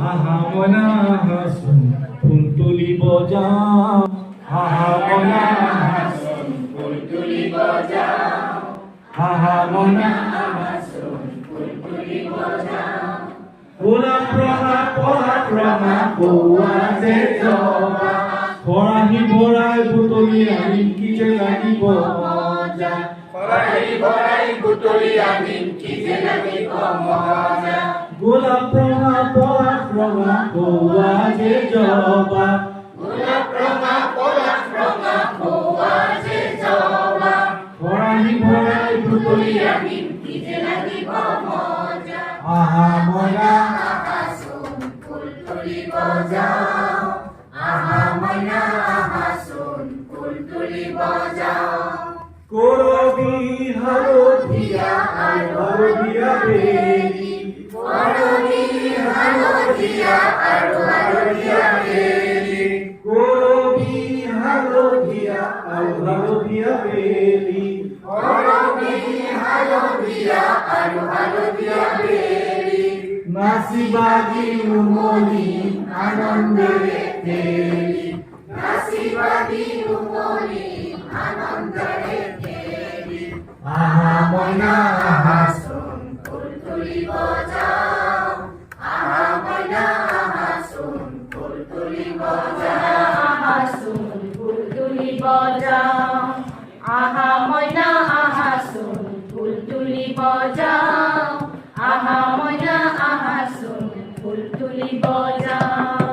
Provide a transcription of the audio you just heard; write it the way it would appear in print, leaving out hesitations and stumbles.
আহা মনা আহাচোন ফুল তুলিব যাওঁ আহা মনা আহাচোন ফুল তুলিব যাওঁ আহা মনা আহাচোন ফুল তুলিব যাওঁ গোলাপ ৰঙা পৰুৱা যে জবা খৰাহি ভৰাই বুটলি আনিম কি যে লাগিব মজা খৰাহি ভৰাই বুটলি আনিম কি যে লাগিব মজা গোলাপ ৰঙা পৰুৱা যে জবা গোলাপ ৰঙা পৰুৱা যে জবা খৰাহি ভৰাই বুটলি আনিম কি যে লাগিব মজা আহা মনা আহাচোন ফুল তুলিব যাওঁ আহা মইনা আহাচোন ফুল তুলিব যাওঁ কৰবী হালধীয়া হালধীয়া বেলি কৰবী হালধীয়া আৰু হালধীয়া বেলি কৰবী হালধীয়া হালধীয়া বেলি কৰবী হালধীয়া আৰু হালধীয়া বেলি নাচিবা দিনুমণি আনন্দেৰে খেলি নাচিবা দিনুমণি আনন্দেৰে খেলি আহা মইনা আহাচোন ফুল তুলিব যাওঁ আহা মইনা আহাচোন ফুল তুলিব যাওঁ আহাচোন ফুল তুলিব যাওঁ আহা মইনা আহাচোন ফুল তুলিব যাওঁ আহা মইনা আহাচোন ফুল তুলিব যাওঁ